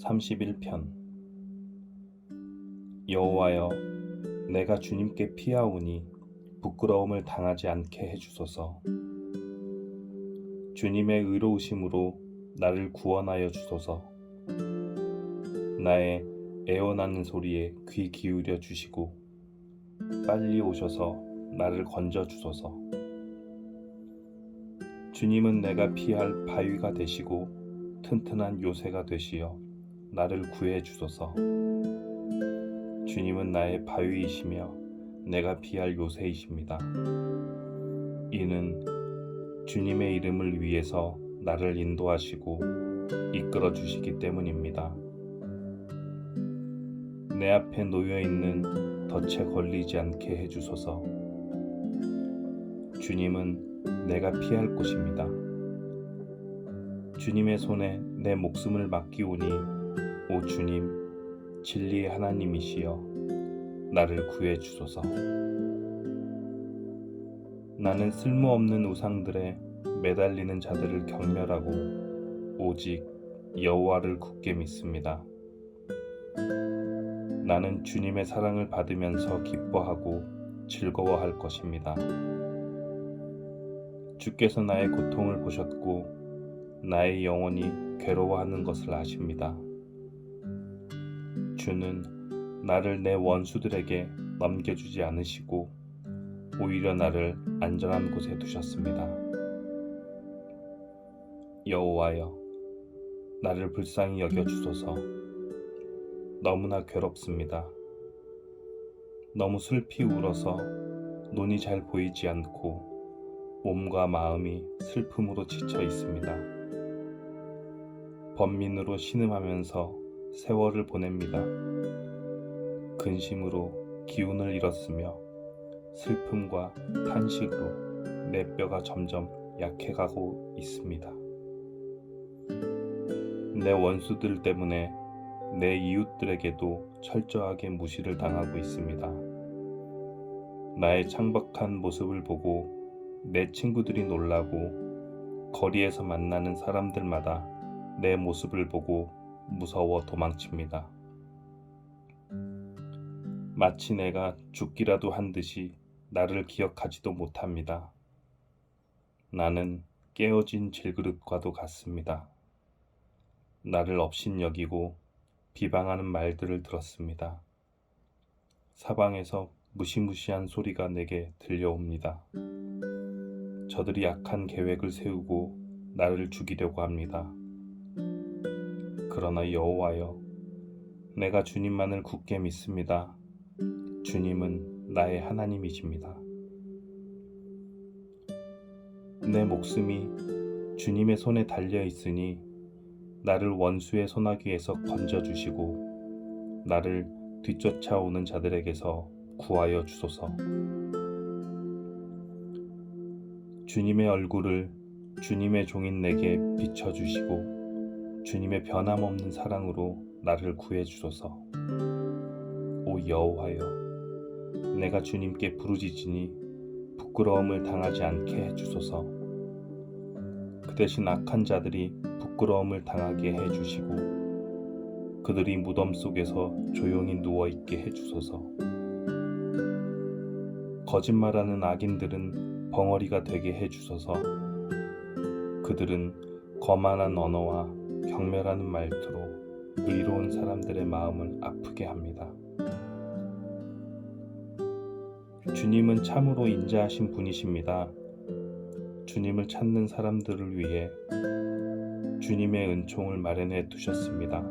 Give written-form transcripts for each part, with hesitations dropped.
31편. 여호와여, 내가 주님께 피하오니 부끄러움을 당하지 않게 해주소서. 주님의 의로우심으로 나를 구원하여 주소서. 나의 애원하는 소리에 귀 기울여 주시고 빨리 오셔서 나를 건져 주소서. 주님은 내가 피할 바위가 되시고 튼튼한 요새가 되시어 나를 구해 주소서. 주님은 나의 바위이시며 내가 피할 요새이십니다. 이는 주님의 이름을 위해서 나를 인도하시고 이끌어 주시기 때문입니다. 내 앞에 놓여 있는 덫에 걸리지 않게 해주소서. 주님은 내가 피할 곳입니다. 주님의 손에 내 목숨을 맡기오니 오 주님, 진리의 하나님이시여 나를 구해 주소서. 나는 쓸모없는 우상들에 매달리는 자들을 경멸하고 오직 여호와를 굳게 믿습니다. 나는 주님의 사랑을 받으면서 기뻐하고 즐거워할 것입니다. 주께서 나의 고통을 보셨고 나의 영혼이 괴로워하는 것을 아십니다. 주는 나를 내 원수들에게 넘겨주지 않으시고 오히려 나를 안전한 곳에 두셨습니다. 여호와여, 나를 불쌍히 여겨주소서. 너무나 괴롭습니다. 너무 슬피 울어서 눈이 잘 보이지 않고 몸과 마음이 슬픔으로 지쳐 있습니다. 번민으로 신음하면서 세월을 보냅니다. 근심으로 기운을 잃었으며 슬픔과 탄식으로 내 뼈가 점점 약해가고 있습니다. 내 원수들 때문에 내 이웃들에게도 철저하게 무시를 당하고 있습니다. 나의 창박한 모습을 보고 내 친구들이 놀라고 거리에서 만나는 사람들마다 내 모습을 보고 무서워 도망칩니다. 마치 내가 죽기라도 한 듯이 나를 기억하지도 못합니다. 나는 깨어진 질그릇과도 같습니다. 나를 업신여기고 비방하는 말들을 들었습니다. 사방에서 무시무시한 소리가 내게 들려옵니다. 저들이 악한 계획을 세우고 나를 죽이려고 합니다. 그러나 여호와여, 내가 주님만을 굳게 믿습니다. 주님은 나의 하나님이십니다. 내 목숨이 주님의 손에 달려 있으니 나를 원수의 소나기에서 건져주시고 나를 뒤쫓아오는 자들에게서 구하여 주소서. 주님의 얼굴을 주님의 종인 내게 비춰주시고 주님의 변함없는 사랑으로 나를 구해 주소서. 오 여호와여, 내가 주님께 부르짖으니 부끄러움을 당하지 않게 해주소서. 그 대신 악한 자들이 부끄러움을 당하게 해주시고 그들이 무덤 속에서 조용히 누워있게 해주소서. 거짓말하는 악인들은 벙어리가 되게 해주소서. 그들은 거만한 언어와 경멸하는 말투로 의로운 사람들의 마음을 아프게 합니다. 주님은 참으로 인자하신 분이십니다. 주님을 찾는 사람들을 위해 주님의 은총을 마련해 두셨습니다.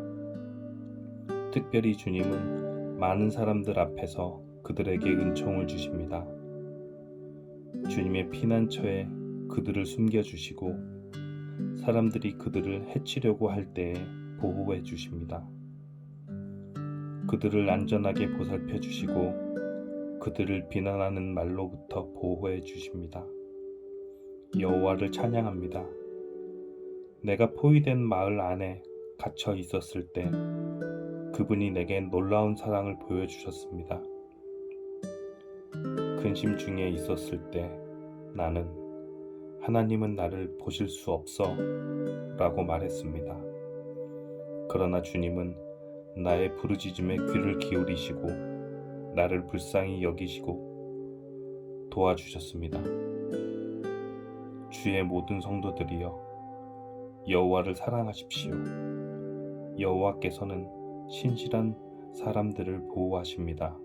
특별히 주님은 많은 사람들 앞에서 그들에게 은총을 주십니다. 주님의 피난처에 그들을 숨겨주시고 사람들이 그들을 해치려고 할 때에 보호해 주십니다. 그들을 안전하게 보살펴 주시고 그들을 비난하는 말로부터 보호해 주십니다. 여호와를 찬양합니다. 내가 포위된 마을 안에 갇혀 있었을 때 그분이 내게 놀라운 사랑을 보여주셨습니다. 근심 중에 있었을 때 나는 하나님은 나를 보실 수 없어 라고 말했습니다. 그러나 주님은 나의 부르짖음에 귀를 기울이시고 나를 불쌍히 여기시고 도와주셨습니다. 주의 모든 성도들이여, 여호와를 사랑하십시오. 여호와께서는 신실한 사람들을 보호하십니다.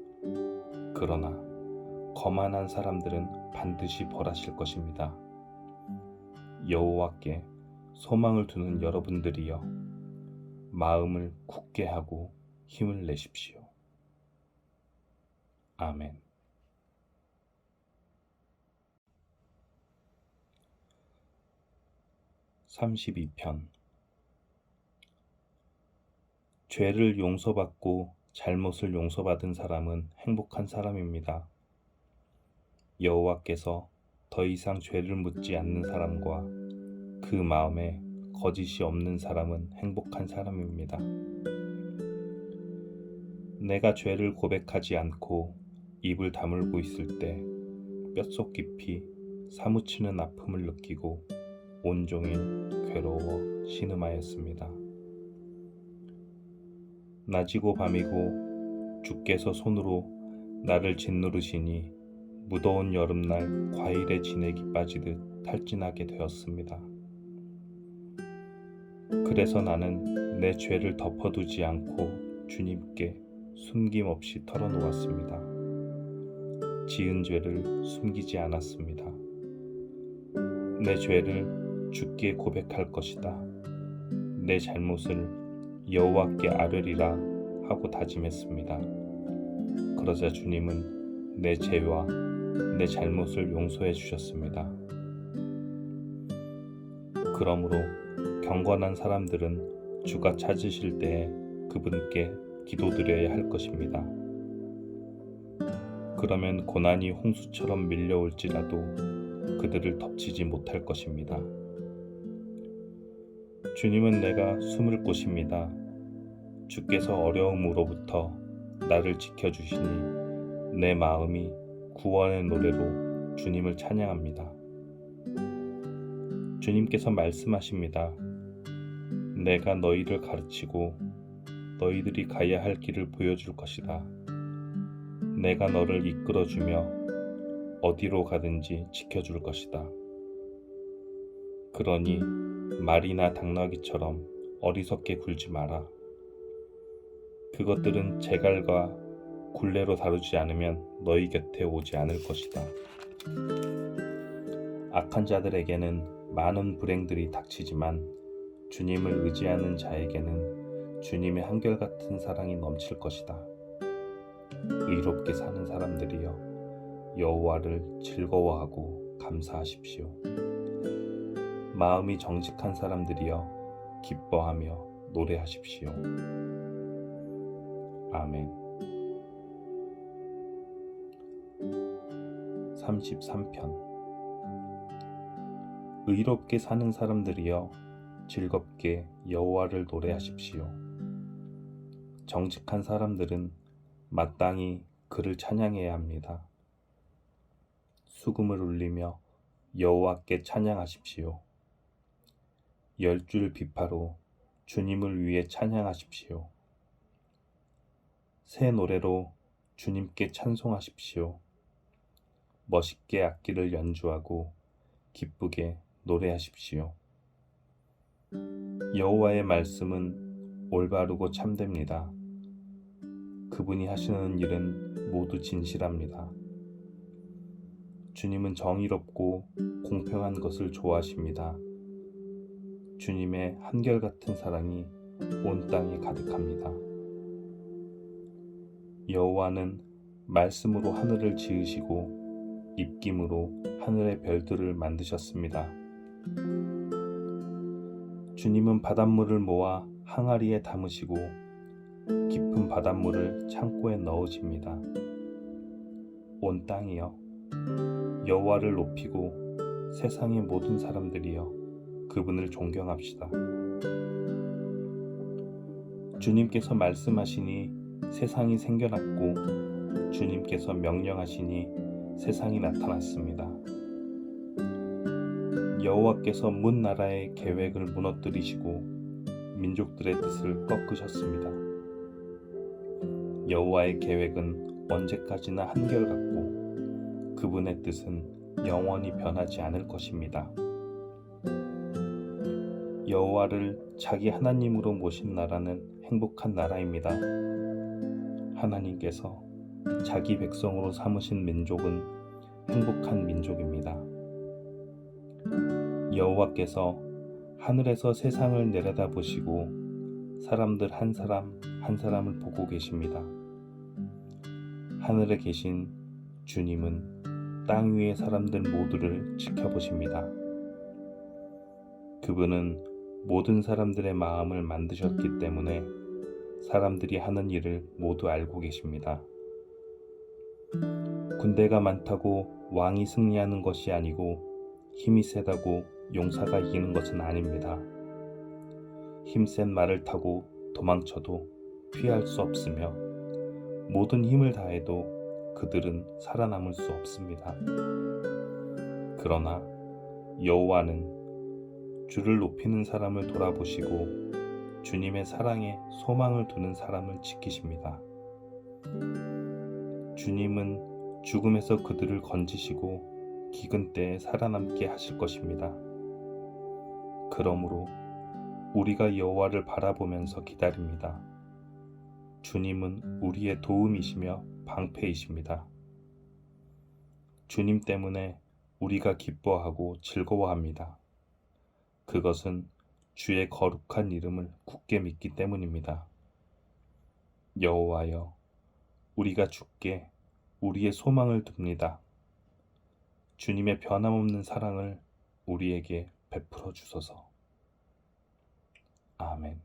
그러나 거만한 사람들은 반드시 벌하실 것입니다. 여호와께 소망을 두는 여러분들이여, 마음을 굳게 하고 힘을 내십시오. 아멘. 32편. 죄를 용서받고 잘못을 용서받은 사람은 행복한 사람입니다. 여호와께서 더 이상 죄를 묻지 않는 사람과 그 마음에 거짓이 없는 사람은 행복한 사람입니다. 내가 죄를 고백하지 않고 입을 다물고 있을 때 뼛속 깊이 사무치는 아픔을 느끼고 온종일 괴로워 신음하였습니다. 낮이고 밤이고 주께서 손으로 나를 짓누르시니 무더운 여름날 과일에 진액이 빠지듯 탈진하게 되었습니다. 그래서 나는 내 죄를 덮어두지 않고 주님께 숨김없이 털어놓았습니다. 지은 죄를 숨기지 않았습니다. 내 죄를 주께 고백할 것이다. 내 잘못을 여호와께 아뢰리라 하고 다짐했습니다. 그러자 주님은 내 죄와 내 잘못을 용서해 주셨습니다. 그러므로 경건한 사람들은 주가 찾으실 때에 그분께 기도드려야 할 것입니다. 그러면 고난이 홍수처럼 밀려올지라도 그들을 덮치지 못할 것입니다. 주님은 내가 숨을 곳입니다. 주께서 어려움으로부터 나를 지켜주시니 내 마음이 구원의 노래로 주님을 찬양합니다. 주님께서 말씀하십니다. 내가 너희를 가르치고 너희들이 가야 할 길을 보여줄 것이다. 내가 너를 이끌어주며 어디로 가든지 지켜줄 것이다. 그러니 말이나 당나귀처럼 어리석게 굴지 마라. 그것들은 재갈과 굴레로 다루지 않으면 너희 곁에 오지 않을 것이다. 악한 자들에게는 많은 불행들이 닥치지만 주님을 의지하는 자에게는 주님의 한결같은 사랑이 넘칠 것이다. 의롭게 사는 사람들이여, 여호와를 즐거워하고 감사하십시오. 마음이 정직한 사람들이여, 기뻐하며 노래하십시오. 아멘. 33편. 의롭게 사는 사람들이여, 즐겁게 여호와를 노래하십시오. 정직한 사람들은 마땅히 그를 찬양해야 합니다. 수금을 울리며 여호와께 찬양하십시오. 10줄 비파로 주님을 위해 찬양하십시오. 새 노래로 주님께 찬송하십시오. 멋있게 악기를 연주하고 기쁘게 노래하십시오. 여호와의 말씀은 올바르고 참됩니다. 그분이 하시는 일은 모두 진실합니다. 주님은 정의롭고 공평한 것을 좋아하십니다. 주님의 한결같은 사랑이 온 땅에 가득합니다. 여호와는 말씀으로 하늘을 지으시고 입김으로 하늘의 별들을 만드셨습니다. 주님은 바닷물을 모아 항아리에 담으시고 깊은 바닷물을 창고에 넣으십니다. 온 땅이여, 여호와를 높이고 세상의 모든 사람들이여, 그분을 존경합시다. 주님께서 말씀하시니 세상이 생겨났고 주님께서 명령하시니 세상이 나타났습니다. 여호와께서 문 나라의 계획을 무너뜨리시고 민족들의 뜻을 꺾으셨습니다. 여호와의 계획은 언제까지나 한결같고 그분의 뜻은 영원히 변하지 않을 것입니다. 여호와를 자기 하나님으로 모신 나라는 행복한 나라입니다. 하나님께서 자기 백성으로 삼으신 민족은 행복한 민족입니다. 여호와께서 하늘에서 세상을 내려다보시고 사람들 한 사람 한 사람을 보고 계십니다. 하늘에 계신 주님은 땅 위의 사람들 모두를 지켜보십니다. 그분은 모든 사람들의 마음을 만드셨기 때문에 사람들이 하는 일을 모두 알고 계십니다. 군대가 많다고 왕이 승리하는 것이 아니고 힘이 세다고 용사가 이기는 것은 아닙니다. 힘센 말을 타고 도망쳐도 피할 수 없으며 모든 힘을 다해도 그들은 살아남을 수 없습니다. 그러나 여호와는 주를 높이는 사람을 돌아보시고 주님의 사랑에 소망을 두는 사람을 지키십니다. 주님은 죽음에서 그들을 건지시고 기근 때에 살아남게 하실 것입니다. 그러므로 우리가 여호와를 바라보면서 기다립니다. 주님은 우리의 도움이시며 방패이십니다. 주님 때문에 우리가 기뻐하고 즐거워합니다. 그것은 주의 거룩한 이름을 굳게 믿기 때문입니다. 여호와여, 우리가 주께 우리의 소망을 둡니다. 주님의 변함없는 사랑을 우리에게 베풀어 주소서. 아멘.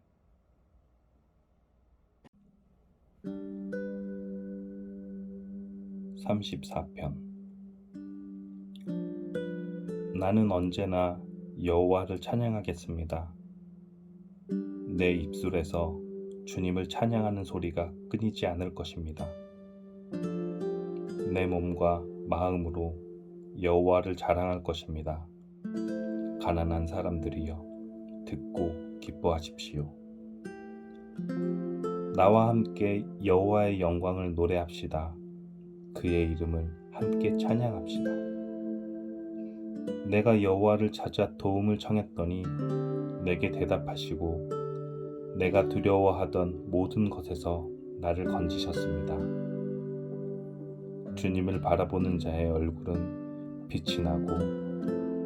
(34편) 나는 언제나 여호와를 찬양하겠습니다. 내 입술에서 주님을 찬양하는 소리가 끊이지 않을 것입니다. 내 몸과 마음으로 여호와를 자랑할 것입니다. 가난한 사람들이여, 듣고 기뻐하십시오. 나와 함께 여호와의 영광을 노래합시다. 그의 이름을 함께 찬양합시다. 내가 여호와를 찾아 도움을 청했더니 내게 대답하시고 내가 두려워하던 모든 것에서 나를 건지셨습니다. 주님을 바라보는 자의 얼굴은 빛이 나고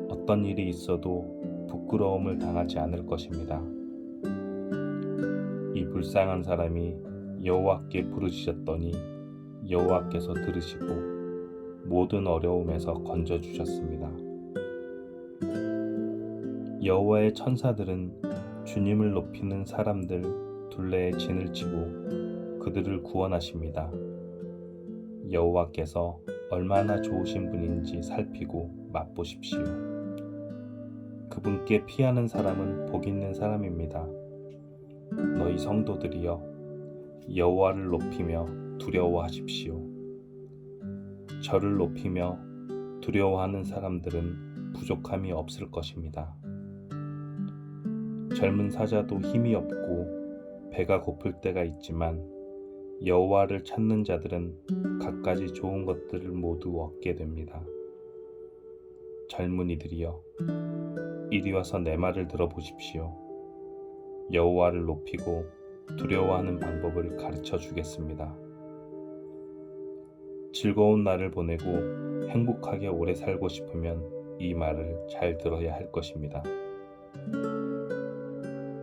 어떤 일이 있어도 부끄러움을 당하지 않을 것입니다. 이 불쌍한 사람이 여호와께 부르짖었더니 여호와께서 들으시고 모든 어려움에서 건져주셨습니다. 여호와의 천사들은 주님을 높이는 사람들 둘레에 진을 치고 그들을 구원하십니다. 여호와께서 얼마나 좋으신 분인지 살피고 맛보십시오. 그분께 피하는 사람은 복 있는 사람입니다. 너희 성도들이여, 여호와를 높이며 두려워하십시오. 저를 높이며 두려워하는 사람들은 부족함이 없을 것입니다. 젊은 사자도 힘이 없고 배가 고플 때가 있지만 여호와를 찾는 자들은 갖가지 좋은 것들을 모두 얻게 됩니다. 젊은이들이여, 이리 와서 내 말을 들어보십시오. 여호와를 높이고 두려워하는 방법을 가르쳐 주겠습니다. 즐거운 날을 보내고 행복하게 오래 살고 싶으면 이 말을 잘 들어야 할 것입니다.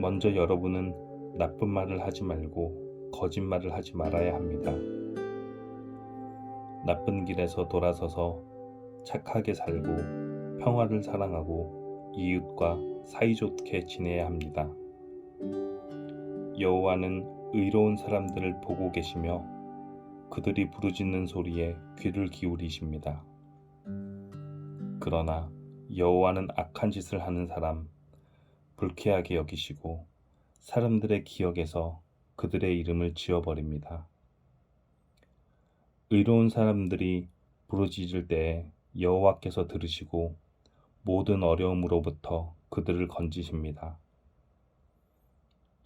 먼저 여러분은 나쁜 말을 하지 말고 거짓말을 하지 말아야 합니다. 나쁜 길에서 돌아서서 착하게 살고 평화를 사랑하고 이웃과 사이좋게 지내야 합니다. 여호와는 의로운 사람들을 보고 계시며 그들이 부르짖는 소리에 귀를 기울이십니다. 그러나 여호와는 악한 짓을 하는 사람 불쾌하게 여기시고 사람들의 기억에서 그들의 이름을 지워버립니다. 의로운 사람들이 부르짖을 때에 여호와께서 들으시고 모든 어려움으로부터 그들을 건지십니다.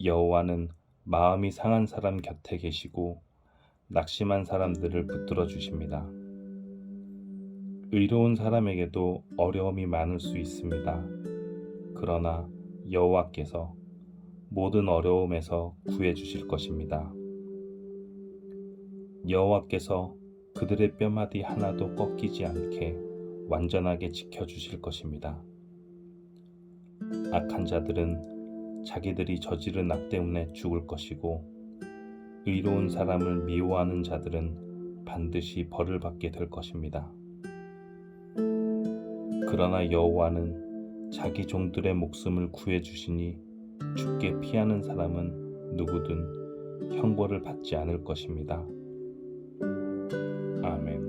여호와는 마음이 상한 사람 곁에 계시고 낙심한 사람들을 붙들어 주십니다. 의로운 사람에게도 어려움이 많을 수 있습니다. 그러나 여호와께서 모든 어려움에서 구해 주실 것입니다. 여호와께서 그들의 뼈마디 하나도 꺾이지 않게 완전하게 지켜주실 것입니다. 악한 자들은 자기들이 저지른 악 때문에 죽을 것이고 의로운 사람을 미워하는 자들은 반드시 벌을 받게 될 것입니다. 그러나 여호와는 자기 종들의 목숨을 구해 주시니 죽게 피하는 사람은 누구든 형벌을 받지 않을 것입니다. 아멘.